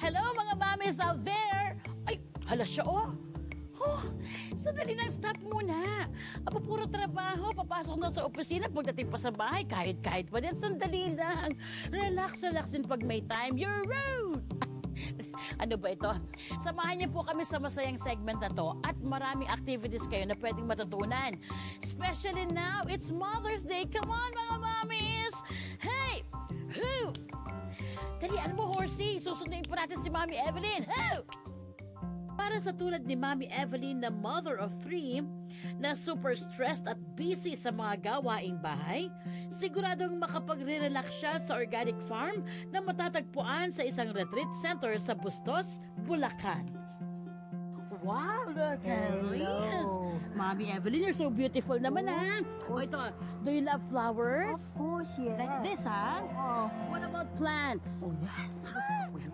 Hello mga mamis out there! Ay, hala siya oh! Oh, sandali lang, stop muna. Aba, puro trabaho. Papasok na sa opisina. Pagdating pa sa bahay, kahit pa din. Sandali lang. Relax din pag may time. You're rude! Ano ba ito? Samahan niyo po kami sa masayang segment na to at maraming activities kayo na pwedeng matutunan. Especially now, it's Mother's Day. Come on, mga mamis! Hey! Who? Dalian mo, horsey. Susunduin po natin si Mami Evelyn. Who? Para sa tulad ni Mami Evelyn na mother of 3 na super stressed at busy sa mga gawaing bahay, siguradong makapagre-relax siya sa organic farm na matatagpuan sa isang retreat center sa Bustos, Bulacan. Wow, look at this! Mami Evelyn, you're so beautiful naman, ha? O ito, do you love flowers? Of course, yes. Like this, ha? Oo. What about plants? Oh, yes.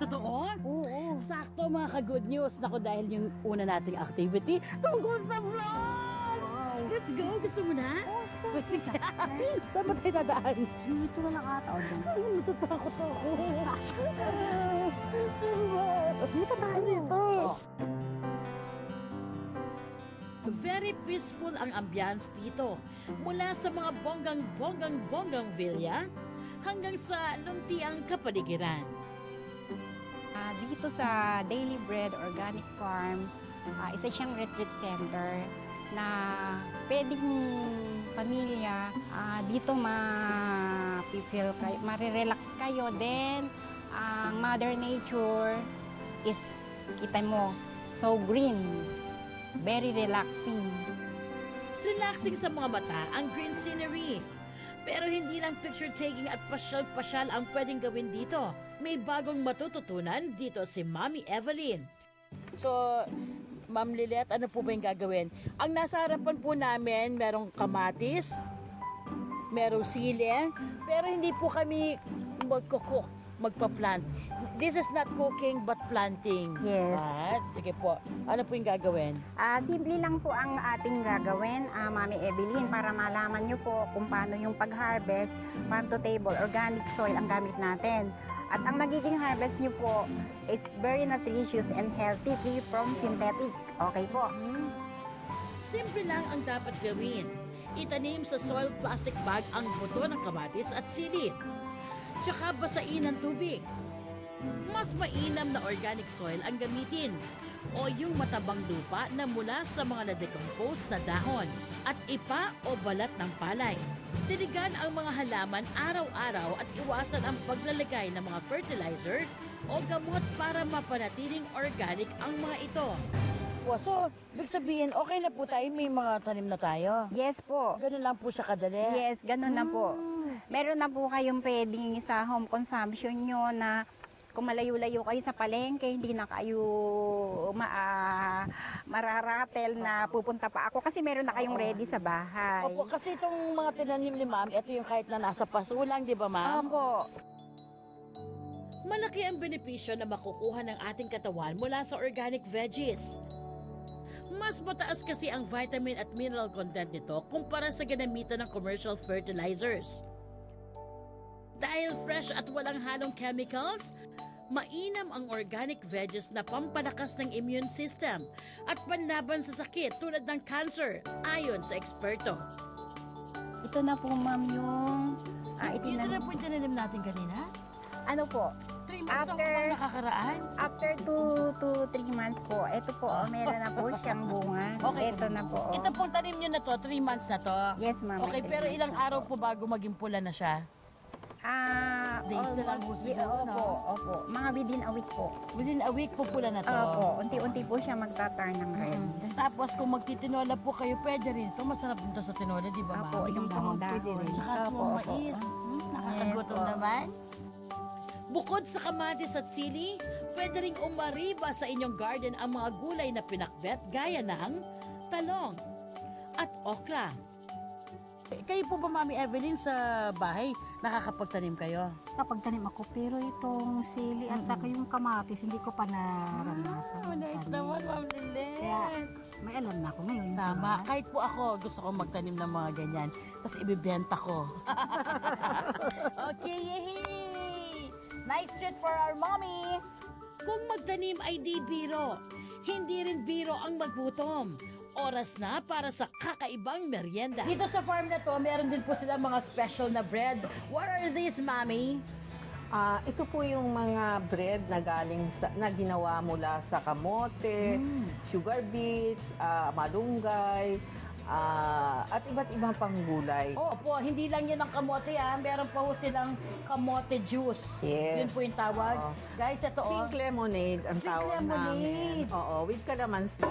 Totoo? Oo. Sakto mga ka-good news. Naku, dahil yung una nating activity, tungkol sa vlogs! Wow. Let's go! Gusto mo na? Oh, so Sige. Saan ba tayo dadaan? dito na lang ata. Ay, natatakot ako. Saan ba? Dito tayo. Dito. Very peaceful ang ambiance dito. Mula sa mga bonggang villa hanggang sa luntiang kapaligiran. Dito sa Daily Bread Organic Farm, isa siyang retreat center na pwedeng pamilya dito ma-feel kayo, marirelax kayo. Then, ang Mother Nature is, kita mo, so green. Very relaxing. Relaxing sa mga mata ang green scenery. Pero hindi lang picture taking at pasyal-pasyal ang pwedeng gawin dito. May bagong matututunan dito si Mami Evelyn. So, Ma'am Lilet, ano po ba yung gagawin? Ang nasa harapan po namin, merong kamatis, merong sili, pero hindi po kami magkukook, magpa-plant. This is not cooking but planting. Yes. At, sige po, ano po yung gagawin? Simple lang po ang ating gagawin, Mami Evelyn, para malaman nyo po kung paano yung pag-harvest, farm to table, organic soil ang gamit natin. At ang magiging harvest nyo po is very nutritious and healthy, free from synthetic. Okay po? Simple lang ang dapat gawin. Itanim sa soil plastic bag ang buto ng kamatis at sili. Tsaka basain ng tubig. Mas mainam na organic soil ang gamitin o yung matabang lupa na mula sa mga na-decompose na dahon at ipa o balat ng palay. Diligan ang mga halaman araw-araw at iwasan ang paglalagay ng mga fertilizer o gamot para mapanatiling organic ang mga ito. So, ibig sabihin, okay na po tayo, may mga tanim na tayo. Yes po. Ganun lang po siya kadali. Yes, ganun na po. Meron na po kayong pwedeng sa home consumption nyo na kung malayo-layo kayo sa palengke, hindi na kayo mararatel na pupunta pa ako kasi meron na kayong ready sa bahay. Opo, kasi itong mga tinanim ni ma'am, ito yung kahit na nasa paso lang, di ba ma'am? Opo. Malaki ang benepisyo na makukuha ng ating katawan mula sa organic veggies. Mas mataas kasi ang vitamin at mineral content nito kumpara sa ginamitan ng commercial fertilizers. Dahil fresh at walang halong chemicals, mainam ang organic veggies na pampalakas ng immune system at panlaban sa sakit tulad ng cancer, ayon sa eksperto. Ito na po ma'am yung Ito na po yung tinanim natin kanina? ano po? 3 months na po bang nakakaraan? After 2 to 3 months po, ito po, meron na po siyang bunga. Okay. Ito na po. Ito pong tanim nyo na to, 3 months na to? Yes ma'am. Okay, ito pero na ilang siya araw po. po bago maging pula na siya? Days na lang po siguro, no? Opo. Mga within a week po. Within a week po pula na to? Opo. Unti-unti po siya magtaturn ng red. Tapos kung magtitinola po kayo, pwede rin. Ito masarap din to sa tinola, di ba ma'am? Opo, yung pong dahon. Tsaka Opo, small opo. mais. Nakakagutom Yes, naman. Bukod sa kamatis at sili, pwede ring umariba sa inyong garden ang mga gulay na pinakbet gaya ng talong at okra. Kayo po ba, Mami Evelyn, sa bahay, nakakapagtanim kayo? Kapag tanim ako, pero itong sili at saka yung kamatis, hindi ko pa naranasan. Nice naman, Ma'am Lilet. Kaya, may alam na ako ngayon. Tama. Kahit po ako, gusto ko magtanim ng mga ganyan. Tapos ibibenta ko. Okay, yehey! Nice treat for our mommy! Kung Magtanim ay di biro. Hindi rin biro ang maggutom. Oras na para sa kakaibang merienda. Dito sa farm na to, meron din po sila mga special na bread. What are these, Mami? Ito po yung mga bread na na ginawa mula sa kamote, sugar beets, malunggay, at iba't ibang panggulay. Oo po, hindi lang yan ang kamote meron pa po silang kamote juice. Yes. Yun po yung tawag. Oo. Guys, ito Pink lemonade ang Pink tawag lemonade. namin. Oo, with calamansi.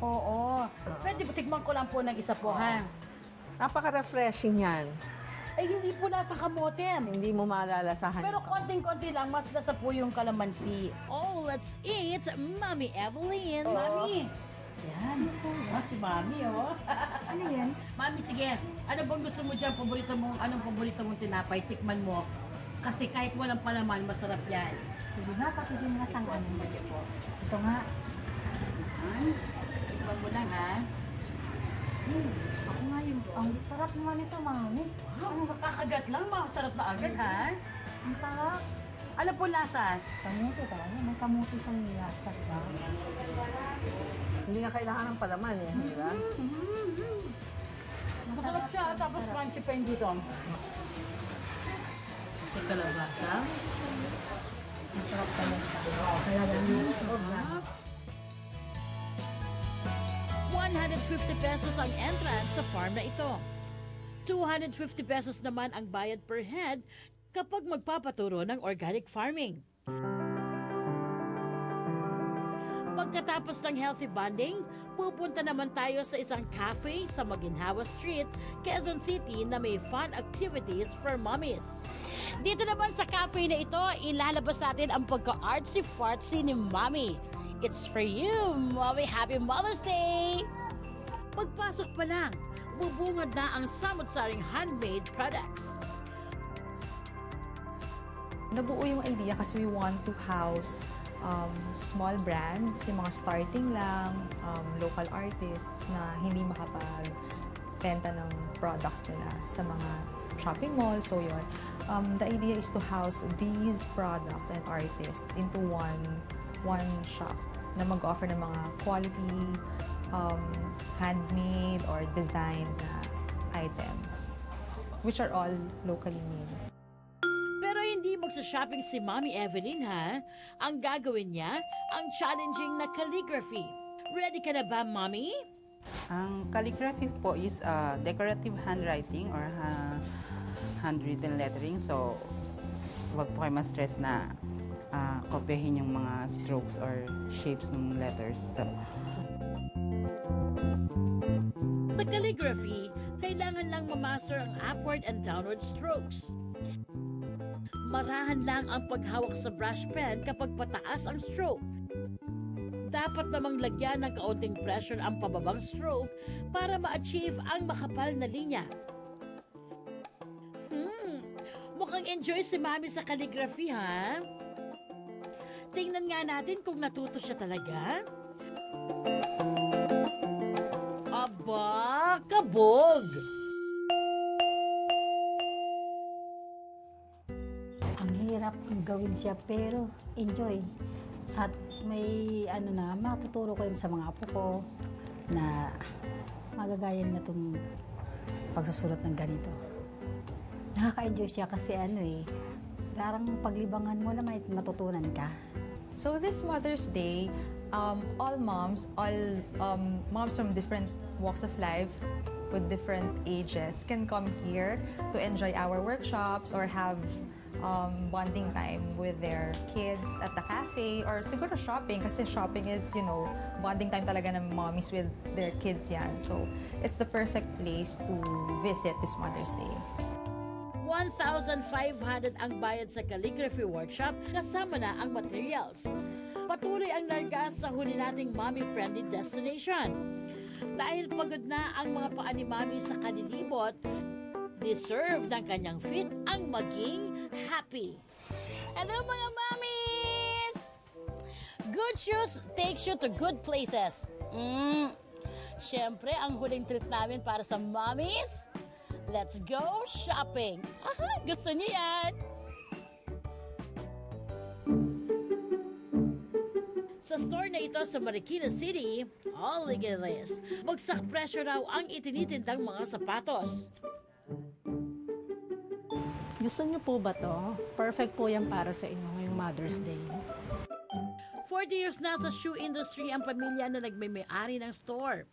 Oo. Pwede ba tikman ko lang po ng isa po, ha? Napaka-refreshing yan. Ay, hindi po nasa kamote. Hindi mo malalasahan. Pero yung konting-konti lang, mas nasa po yung kalamansi. Oh, let's eat, Mami Evelyn. Oo. Mami. Yan. Si Mami, oh. Ano yan? Mami, sige. Ano bang gusto mo dyan? Anong paborito mong tinapay? Tikman mo. Kasi kahit walang palaman, masarap yan. Sige nga, pakitin nga sang ano. Ito nga. Tikman mo lang, ha? Ako nga yung, ang sarap naman ito, mami. Ano, makakagat lang. Masarap na agad, ha? Ang sarap. Ano po lasa? Kamuti talaga. May kamuti sa lasa. Hindi na kailangan ng palaman eh. Di ba? Masarap siya, tapos crunchy pa yung dito. Kasi kalabasa. Masarap talaga siya. Talaga yung 150 pesos ang entrance sa farm na ito. 250 pesos naman ang bayad per head kapag magpapaturo ng organic farming. Pagkatapos ng healthy bonding, pupunta naman tayo sa isang cafe sa Maginhawa Street, Quezon City na may fun activities for mommies. Dito naman sa cafe na ito, ilalabas natin ang pagka-artsy-fartsy ni Mommy. It's for you, Mommy. Happy Mother's Day! Pagpasok pa lang, bubungad na ang samot-saring handmade products. Nabuo yung idea kasi we want to house small brands, yung mga starting lang, local artists na hindi makapag-benta ng products nila sa mga shopping malls. So yun, the idea is to house these products and artists into one shop na mag-offer ng mga quality, handmade or designed na items, which are all locally made. Pero hindi magsa-shopping si Mommy Evelyn, ha? Ang gagawin niya, ang challenging na calligraphy. Ready ka na ba, Mommy? Ang calligraphy po is decorative handwriting or handwritten lettering. So, wag po kayo ma-stress na kopyahin yung mga strokes or shapes ng letters. So, Sa calligraphy, kailangan lang mamaster ang upward and downward strokes. Marahan lang ang paghawak sa brush pen kapag pataas ang stroke. Dapat namang lagyan ng kaunting pressure ang pababang stroke para ma-achieve ang makapal na linya. Mukhang enjoy si Mami sa calligraphy, ha? Tingnan nga natin kung natuto siya talaga. Aba, kabog! Ang hirap gawin siya pero enjoy. At may matuturo ko rin sa mga apo ko na magagaya na itong pagsusulat ng ganito. Nakaka-enjoy siya kasi parang paglibangan mo na may matutunan ka. So this Mother's Day, all moms from different walks of life with different ages can come here to enjoy our workshops or have bonding time with their kids at the cafe or siguro shopping kasi shopping is, bonding time talaga ng mommies with their kids yan. So it's the perfect place to visit this Mother's Day. 1,500 ang bayad sa calligraphy workshop kasama na ang materials. Patuloy ang largas sa huli nating mommy-friendly destination. Dahil pagod na ang mga paa ni Mami sa kalilibot, deserve ng kanyang feet ang maging happy. Hello mga mommies! Good shoes takes you to good places. Siyempre, ang huling treat namin para sa mommies, let's go shopping. Aha, gusto niyo yan? Sa store na ito sa Marikina City, all look at this, bagsak presyo raw ang itinitindang mga sapatos. Gusto niyo po ba to? Perfect po yan para sa inyo ngayong Mother's Day. 40 years na sa shoe industry ang pamilya na nagmay-ari ng store.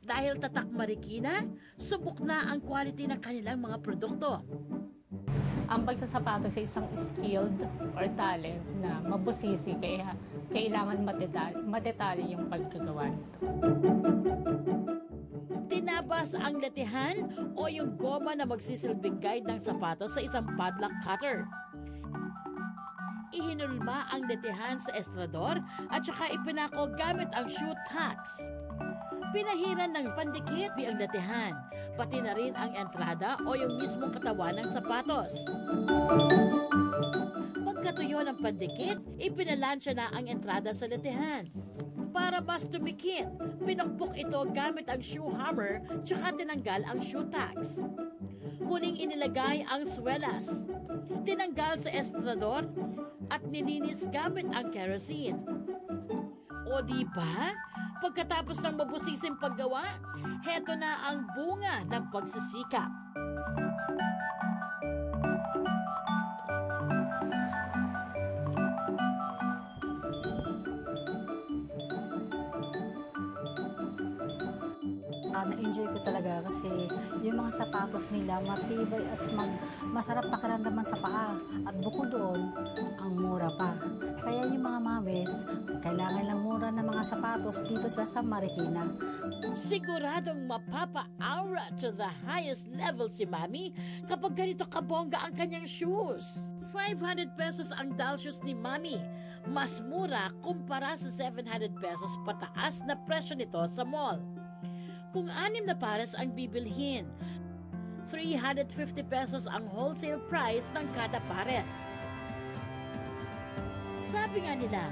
Dahil tatak Marikina, subok na ang quality ng kanilang mga produkto. Ang pagsasapatos sa isang skilled or talent na mabusisi, kaya kailangan madetalye yung pagkagawa nito. Tinabas ang latihan o yung goma na magsisilbing guide ng sapatos sa isang padlock cutter. Ihinulma ang latihan sa estrador at saka ipinako gamit ang shoe tacks. Pinahiran ng pandikit ang latihan, pati na rin ang entrada o yung mismong katawan ng sapatos. Pagkatuyo ng pandikit, ipinalansya na ang entrada sa latihan. Para mas tumikit, pinukpok ito gamit ang shoe hammer tsaka tinanggal ang shoe tacks. Huling inilagay ang swelas. Tinanggal sa estrador at nilinis gamit ang kerosene. O di ba? Pagkatapos ng mabusising paggawa, heto na ang bunga ng pagsisikap. Na-enjoy ko talaga kasi yung mga sapatos nila matibay at masarap pakiramdaman sa paa. At bukod doon, ang mura pa. Kaya yung mga mames, kailangan lang mura ng mga sapatos dito sila sa Marikina. Siguradong mapapa-aura to the highest level si Mami kapag ganito kabongga ang kanyang shoes. 500 pesos ang doll shoes ni Mami. Mas mura kumpara sa 700 pesos pataas na presyo nito sa mall. Kung 6 na pares ang bibilhin, 350 pesos ang wholesale price ng kada pares. Sabi nga nila,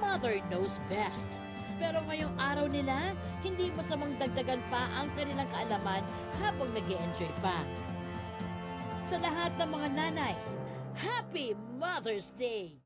mother knows best. Pero ngayong araw nila, hindi masamang dagdagan pa ang kanilang kaalaman habang nag-e-enjoy pa. Sa lahat ng mga nanay, Happy Mother's Day!